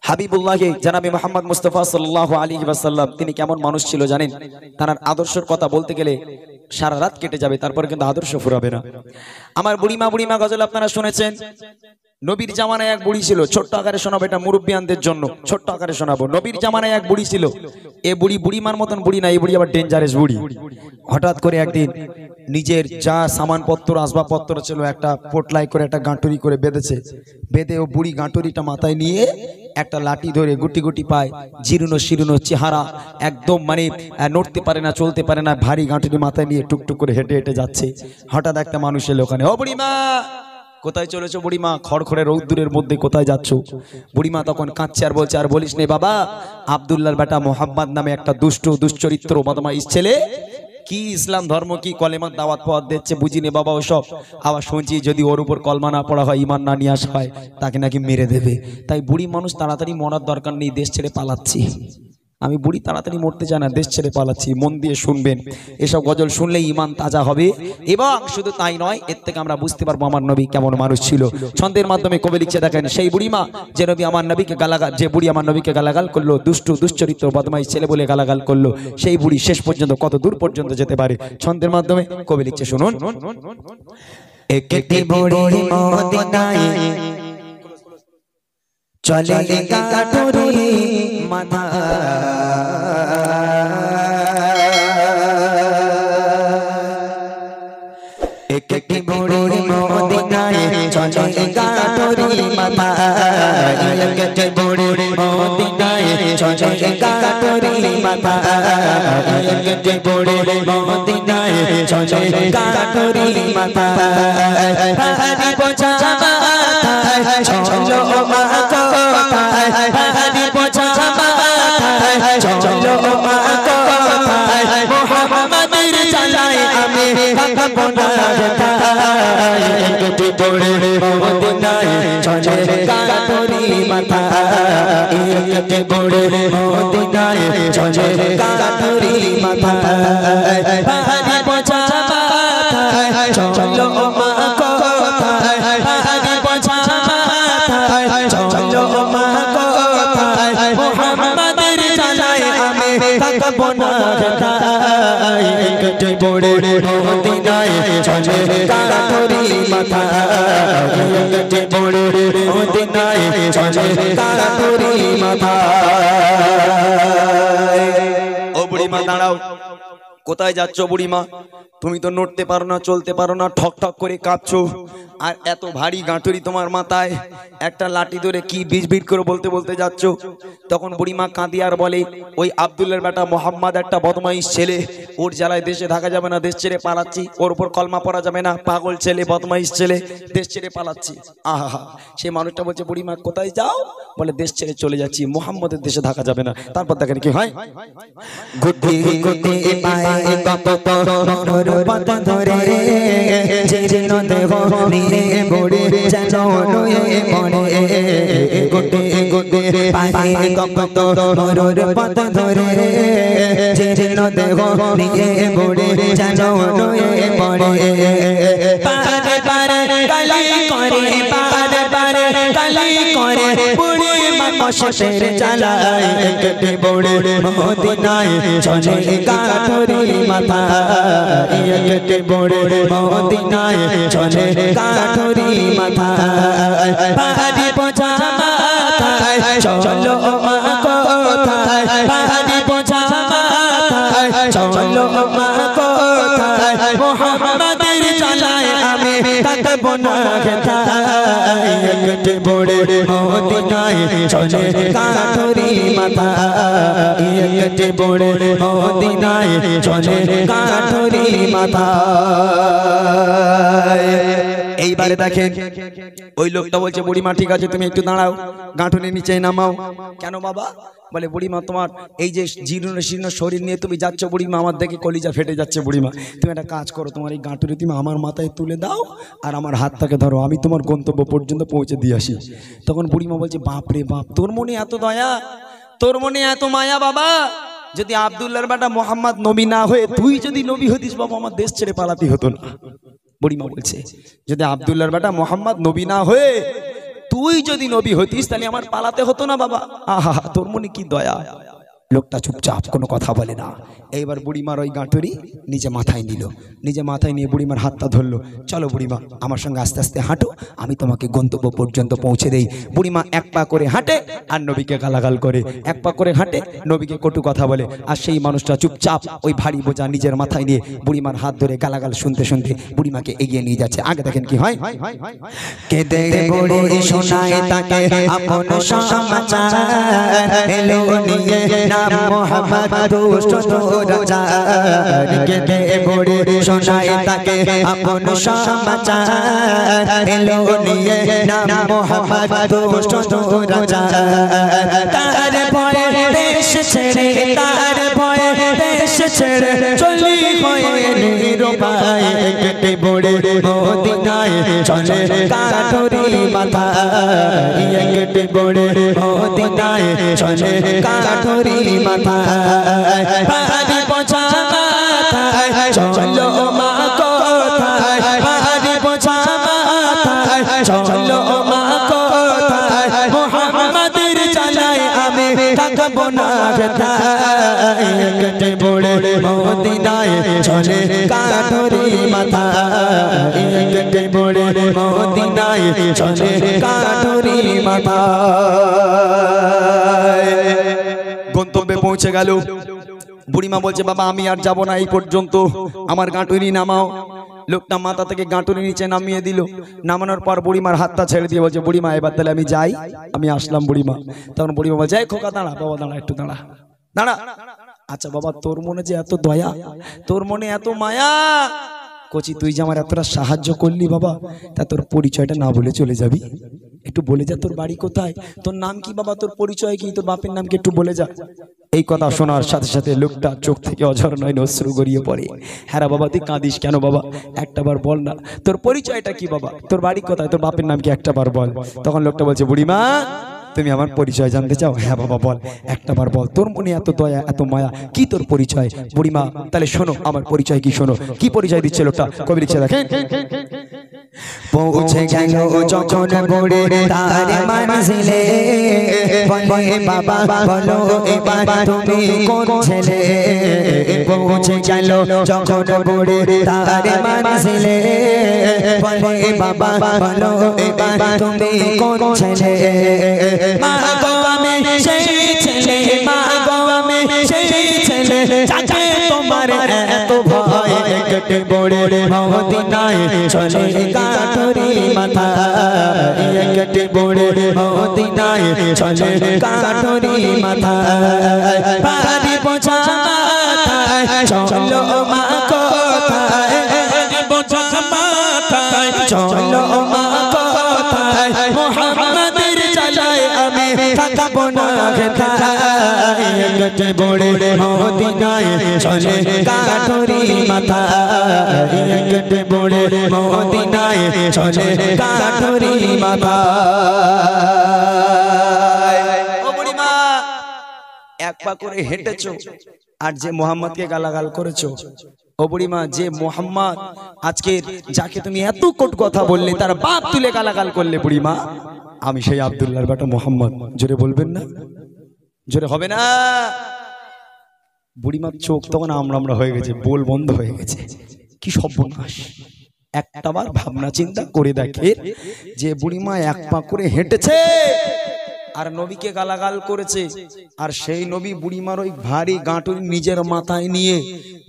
হাবিবুল্লাহ জনাবে মুহাম্মদ মুস্তাফা সাল্লাল্লাহু আলাইহি ওয়াসাল্লাম তিনি কেমন মানুষ ছিল জানেন? তার আদর্শের কথা বলতে গেলে সারা রাত কেটে যাবে, তারপর কিন্তু আদর্শ ফুরাবে না। আমার বুড়িমা গজল আপনারা শুনেছেন। নবীর জামানায় এক বুড়ি ছিল, ছোট্ট আকারে শোনাবো, এটা মুরব্বিয়ানদের জন্য ছোট্ট আকারে শোনাবো। নবীর জামানায় এক বুড়ি ছিল। এ বুড়ি বুড়িমার মতন বুড়ি না, এই বুড়ি আবার ডেঞ্জারাস বুড়ি। হঠাৎ করে একদিন নিজের যা সামানপত্র আসবাবপত্র ছিল একটা পোটলাই করে একটা গাঁটুরি করে বেঁধে ও বুড়ি গাঁটুরিটা মাথায় নিয়ে একটা লাঠি ধরে গুটি গুটি পায়, জীর্ণ শীর্ণ চেহারা, একদম মানে নড়তে পারে না, চলতে পারে না, ভারী গাঁটুরি মাথায় নিয়ে টুকটুক করে হেঁটে হেঁটে যাচ্ছে। হঠাৎ একটা মানুষ এলো ওখানে। ও বুড়িমা, কোথায় চলেছো বুড়িমা? খড়খড়ে রৌদ্রের মধ্যে কোথায় যাচ্ছ? বুড়িমা তখন কাঁদছে আর বলছে, আর বলিস নে বাবা, আব্দুল্লাহর বেটা মোহাম্মদ নামে একটা দুশ্চরিত্র বদমাইশ ছেলে কি ইসলাম ধর্ম কি কলেমার দাওয়াত পাওয়াত দিচ্ছে, বুঝিনি বাবা ওসব। আবার শুনছি যদি ওর উপর কলমা না পড়া হয়, ইমান না নিয়ে আসা হয়, তাকে নাকি মেরে দেবে। তাই বুড়ি মানুষ তাড়াতাড়ি মরার দরকার নেই, দেশ ছেড়ে পালাচ্ছি। আমি বুড়ি তাড়াতাড়ি মরতে চাই না, দেশ ছেড়ে পালাচ্ছি। মন দিয়ে শুনবেন, এসব গজল শুনলে ইমান তাজা হবে। এবং শুধু তাই নয়, এর থেকে আমরা বুঝতে পারবো আমার নবী কেমন মানুষ ছিল। ছন্দের মাধ্যমে কবি লিখছে, দেখেন সেই বুড়িমা যে নবী আমার নবীকে গালাগাল, যে বুড়ি আমার নবীকে গালাগাল করলো, দুশ্চরিত্র বদমাইশ ছেলে বলে গালাগাল করলো, সেই বুড়ি শেষ পর্যন্ত কত দূর পর্যন্ত যেতে পারে। ছন্দের মাধ্যমে কবি লিখছে, শুনুন। একটি বুড়ি মদিনায় চলে গাঁটুরি মাথা, একটি বুড়ি মদিনায় চলে গাঁটুরি মাথা, একটি বুড়ি মদিনায় চলে গাঁটুরি মাথা, একটি বুড়ি মদিনায় চলে গাঁটুরি মাথা। হারি বোঝা মাথায় চলো মা কোথায়, হারি বোঝা মাথায় চলো মা কোথায়, মুহাম্মাদের জ্বালায় আমি থাকবো না কোথায়, একটি বুড়ি মদিনায় চলে গাঁটুরি মাথা, একটি বুড়ি মদিনায় চলে গাঁটুরি মাথা। হারি বোঝা মাথায় চলো মা কোথায়, হারি বোঝা মাথায় চলো মা কোথায়, মুহাম্মাদের জ্বালায় আমি থাকবো না কোথায়, একটি বুড়ি মদিনায় চলে গাঁটুরি মাথা, একটি বুড়ি মদিনায় চলে গাঁটুরি মাথা। ও বুড়িমা দাঁড়াও, কোথায় যাচ্ছ বুড়িমা? তুমি তো নড়তে পারো না, চলতে পারো না, ঠক ঠক করে কাঁপছো, আর এত ভারী গাঁটুরি তোমার মাথায়, একটা লাঠি ধরে কি বিড় করে বলতে বলতে যাচ্ছ। তখন বুড়িমা কাঁদি আর বলে, ওই আব্দুল্লাহর বেটা মোহাম্মদ একটা বদমাইশ ছেলে, ওর জ্বালায় দেশে থাকা যাবে না, দেশ ছেড়ে পালাচ্ছি, ওর উপর কলমা পড়া যাবে না, পাগল ছেলে বদমাইশ ছেলে, দেশ ছেড়ে পালাচ্ছি। আহা, সেই মানুষটা বলছে, বুড়িমা কোথায় যাও? বলে দেশ ছেড়ে চলে যাচ্ছি, মোহাম্মদের দেশে থাকা যাবে না। তারপর দেখেন কি হয়, গুটি গুটি পায়ে কপর পথ ধরে জীর্ণ দেহ নিয়ে বুড়ি যেন নুয়ে পড়ে, গুটি গুটি পায়ে কপর পথ ধরে জীর্ণ দেহ নিয়ে বুড়ি যেন নুয়ে পড়ে, পারে পারে কালি করে, পারে পারে কালি করে বুড়ি কষ্টের জ্বালায়, একটি বুড়ি মদিনায় চলে গাঁটুরি মাথা, একটি বুড়ি মদিনায় চলে গাঁটুরি মাথা। হারি বোঝা মাথায় চলো মা কোথায়, হারি বোঝা মাথায় চলো মা কোথায়, মুহাম্মাদের জ্বালায় আমি থাকবো না কোথায়, একটি বুড়ি মদিনায় চলে গাঁটুরি মাথা, একটি বুড়ি মদিনায় চলে গাঁটুরি মাথা। এইবারে দেখেন ওই লোকটা বলছে, বুড়িমা ঠিক আছে তুমি একটু দাঁড়াও, গাঁটুনি নিচে নামাও। কেন বাবা? বলে বুড়িমা তোমার এই যে জীর্ণ শীর্ণ শরীর নিয়ে তুমি যাচ্ছ বুড়িমা, আমার দেখে কলিজা ফেটে যাচ্ছে বুড়িমা, তুমি একটা কাজ করো, তোমার এই গাঁটুনি তুমি আমার মাথায় তুলে দাও আর আমার হাতটাকে ধরো, আমি তোমার গন্তব্য পর্যন্ত পৌঁছে দিয়ে আসি। তখন বুড়িমা বলছে, বাপ রে বাপ, তোর মনে এত দয়া, তোর মনে এত মায়া বাবা, যদি আব্দুল্লাহর বেটা মোহাম্মদ নবী না হয়ে তুই যদি নবী হতিস বাবা, আমার দেশ ছেড়ে পালাতে হতো না। বুড়িমা বলছে, যদি আব্দুল্লাহর বেটা মোহাম্মদ নবী না হয়ে তুই যদি নবী হতিস তাহলে আমার পালাতে হতো না বাবা। আহা, তোর মনে কি দয়া। লোকটা চুপচাপ কোনো কথা বলে না। এইবার বুড়িমার ওই গাঁটুরি নিজে মাথায় নিল, নিজে মাথায় নিয়ে বুড়িমার হাতটা ধরলো। চলো বুড়িমা, আমার সঙ্গে আস্তে আস্তে হাঁটো, আমি তোমাকে গন্তব্য পর্যন্ত পৌঁছে দেই। বুড়িমা এক পা করে হাঁটে আর নবীকে গালাগাল করে, এক পা করে হাঁটে, নবীকে কটু কথা বলে। আর সেই মানুষটা চুপচাপ ওই ভারী বোঝা নিজের মাথায় নিয়ে বুড়িমার হাত ধরে গালাগাল শুনতে শুনতে বুড়িমাকে এগিয়ে নিয়ে যাচ্ছে। আগে দেখেন কি হয়। কেঁদে বুড়ি শোনায় তাকে আপন সমাচার, এলো নিয়ে নাম মোহাম্মদ দুষ্ট রাজার। কেঁদে বুড়ি শোনায় তাকে আপন সমাচার, এলো নিয়ে নাম মোহাম্মদ দুষ্ট রাজার। তার ভয়ে দেশ ছেড়ে, তার ভয়ে দেশ ছেড়ে চলি হয়ে নিরুপায়। কেটে বুড়ি মদিনায় চলে কাঠুরি মাথা, কেটে বুড়ি মদিনায় চলে কাঠুরি মাথা। ভারী বোঝা মাথায় চলো মা কোথায়, ভারী বোঝা মাথায় চলো মা কোথায়। মুহাম্মাদের জ্বালায় আমি থাকবো না কোথায়। কেটে বুড়ি মদিনায় চলে কাঠুরি মাথা, কেটে বুড়ি মদিনায় চলে কাঠুরি মাথা। গন্তব্যে পৌঁছে গেল। বুড়িমা বলছে বাবা আমি আর যাব না, এই পর্যন্ত, আমার গাঁটুরি নামাও। লোকটা মাথা থেকে গাঁটুরি নিচে নামিয়ে দিল। নামানোর পর বুড়িমার হাতটা ছেড়ে দিয়ে বলছে বুড়িমা এবার তাহলে আমি যাই, আমি আসলাম বুড়িমা। তখন বুড়িমা বলছে এই খোকা দাঁড়া, বাবা দাঁড়া, একটু দাঁড়া, দাঁড়া। আচ্ছা বাবা, তোর মনে যে এত দয়া, তোর মনে এত মায়া, কচি তুই যে আমার এতটা সাহায্য করলি বাবা, তা তোর পরিচয়টা না বলে চলে যাবি? একটু বলে যা তোর বাড়ি কোথায়, তোর নাম কি বাবা, তোর পরিচয় কি, তোর বাপের নাম কি, একটু বলে যা। এই কথা শোনার সাথে সাথে লোকটা চোখ থেকে অঝর নয় অশ্রু গড়িয়ে পড়ে। হ্যাঁ বাবা, তুই কাঁদিস কেন বাবা, একটা বার বল না তোর পরিচয়টা কি বাবা, তোর বাড়ি কোথায়, তোর বাপের নাম কি, একটা বার বল। তখন লোকটা বলছে বুড়িমা তুমি আমার পরিচয় জানতে চাও? হ্যাঁ বাবা বল, একটা বার বল, তোর মনে এত দয়া এত মায়া, কি তোর পরিচয়? বুড়িমা তাহলে শোনো আমার পরিচয় কি, শোনো কি পরিচয় দিচ্ছে লোকটা, কবি লিখছে দেখেন। পৌঁছে গেল যখন বুড়ি তার মঞ্জিলে, বলে বাবা বলো এবার তুমি কোন ছেলে। পৌঁছে গেল যখন বুড়ি তার মঞ্জিলে, বলে বাবা বলো এবার তুমি কোন ছেলে। মা গো আমি সেই ছেলে, মা গো আমি সেই ছেলে, যাকে তোমার এত ভয়। কেটে বুড়ি মদিনায় চলে কাঠুরি মাথা, কেটে বুড়ি মদিনায় চলে কাঠুরি মাথা। ভারী বোঝা মাথায় চলো মা কোথায়, বোঝা মাথায় চলো মা কোথায়। মুহাম্মাদের জ্বালায় আমি থাকবো না কোথায়। কেটে বুড়ি মদিনায় চলে কাঠুরি মাথা, কেটে বুড়ি মদিনায় চলে কাঠুরি মাথা। ও বুড়িমা, এক পা করে হেঁটেছো আর যে মোহাম্মদকে গালাগাল করেছো, ও বুড়িমা যে মোহাম্মদ আজকে যাকে তুমি এত কটু কথা বললে তার বাপ তুলে গালাগাল করলে, বুড়িমা আমি সেই আব্দুল্লাহর বেটা মোহাম্মদ। জোরে বলবেন না? জোরে হবে না? বুড়িমার চোখ তখন আমরা হয়ে গেছে, বল বন্ধ হয়ে গেছে। কি সর্বনাশ! একটাবার ভাবনা চিন্তা করে দেখে যে বুড়িমা এক পা করে হেঁটেছে আর নবীকে গালাগাল করেছে, আর সেই নবী বুড়িমার ওই ভারী গাঁটুরি নিজের মাথায় নিয়ে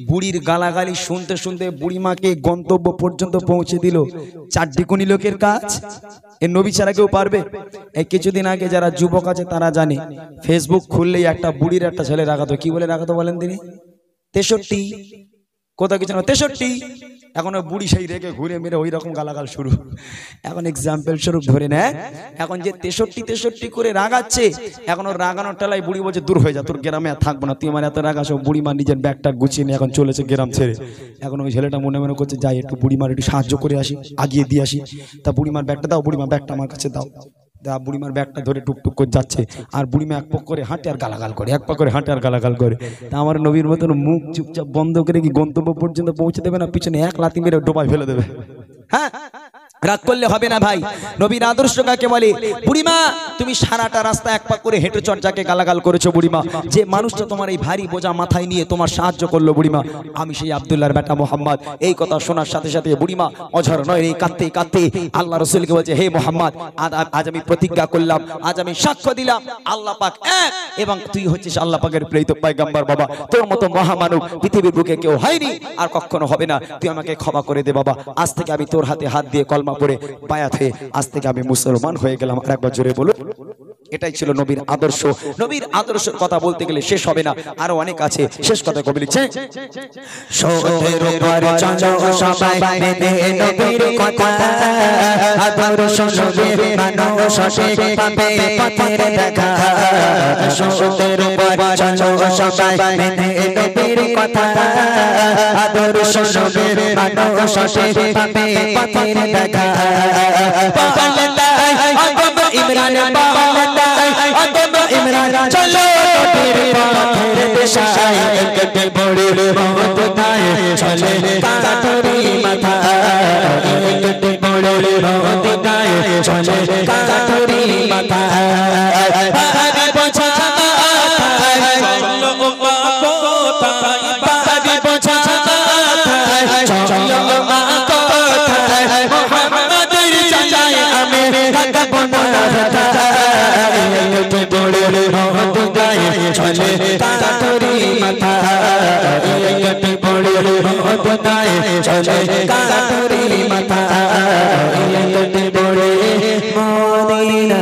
বুড়ির গালাগালি শুনতে শুনতে বুড়িমাকে গন্তব্য পর্যন্ত পৌঁছে দিল। চারটিকুনি লোকের কাজ, এ নবী ছাড়া কেউ পারবে? এই কিছুদিন আগে যারা যুবক আছে তারা জানে, ফেসবুক খুললেই একটা বুড়ির একটা ছেলে রাখাতো, কি বলে রাখাতো বলেন তিনি? 63। কোথাও কিছু না 63। এখন ওই বুড়ি সেই রেখে ঘুরে মেরে ওই রকম গালাগাল শুরু। এখন এক্সাম্পল স্বরূপ ধরে নেয়, এখন যে 63 করে রাগাচ্ছে, এখন ওর রাগানোর টালাই বুড়ি বলছে দূর হয়ে যা, তোর গ্রামে আর থাকবো না, তুই আমার এত রাগাস। বুড়িমা নিজের ব্যাগটা গুছিয়ে নিয়ে এখন চলেছে গ্রাম ছেড়ে। এখন ওই ছেলেটা মনে মনে করছে যাই একটু বুড়িমার একটু সাহায্য করে আসি, আগিয়ে দিয়ে আসি। তা বুড়িমার ব্যাগটা দাও, বুড়িমা ব্যাগটা আমার কাছে দাও। বুড়িমার ব্যাগটা ধরে টুকটুক করে যাচ্ছে, আর বুড়িমা এক পা করে হাঁটে আর গালাগাল করে, এক পা করে হাঁটে আর গালাগাল করে। তা আমার নবীর মতন মুখ চুপচাপ বন্ধ করে কি গন্তব্য পর্যন্ত পৌঁছে দেবে না? পিছনে এক লাথি মেরে ডোবায় ফেলে দেবে। হ্যাঁ, রাগ করলে হবে না ভাই। নবীর আদর্শ কাকে বলে? বুড়িমা তুমি সারাটা রাস্তা এক পা করে হেঁটে চর্যাকে গালাগাল করেছো বুড়িমা, যে মানুষটা তোমার এই ভারী বোঝা মাথায় নিয়ে তোমার সাহায্য করলো বুড়িমা, আমি সেই আব্দুল্লাহর বেটা মোহাম্মদ। এই কথা শোনার সাথে সাথে বুড়িমা অঝর নয় রে কাঁদতে কাঁদতে আল্লাহ রাসূলকে বলছে, হে মোহাম্মদ, আজ আমি প্রতিজ্ঞা করলাম, আজ আমি সাক্ষ্য দিলাম আল্লাহ পাক এক এবং তুই হচ্ছিস আল্লাহ পাকের প্রেরিত পয়গম্বর। বাবা তোর মতো মহামানব পৃথিবীর বুকে কেউ হয়নি আর কখনো হবে না, তুই আমাকে ক্ষমা করে দে বাবা। আজ থেকে আমি তোর হাতে হাত দিয়ে কলমা পড়ে বায়াত হয়ে আজ থেকে আমি মুসলমান হয়ে গেলাম। আর একবার জোরে বলুন। এটাই ছিল নবীর আদর্শ। নবীর আদর্শের কথা বলতে গেলে শেষ হবে না, আরো অনেক আছে। শেষ কথা কবি লিখছে, সতের উপর চলো সবাই মেনে নবীর কথা, আদর্শ নবীর মানো সঠিক পাবে পথের দেখা। সতের উপর চলো সবাই মেনে নবীর কথা, আদর্শ নবীর মানো সঠিক পাবে পথের দেখা। ইমরান ইমরান চলো নবীর পথের দিশায়, একটু বড় মত নাই চলে কাঠরি মাথা, একটু বড় মত নাই চলে কাঠরি মাথা। বাড়ি বোঝা চলো মা কোথায়, বাড়ি বোঝা চলো মা কোথায়, মুহাম্মাদের চাচাই আমি থাকবো না একটু বড় মত নাই চলে কাঠরি মাথা, একটু বড় মত নাই চলে কাঠরি মাথা, একটু বড় মদিনা।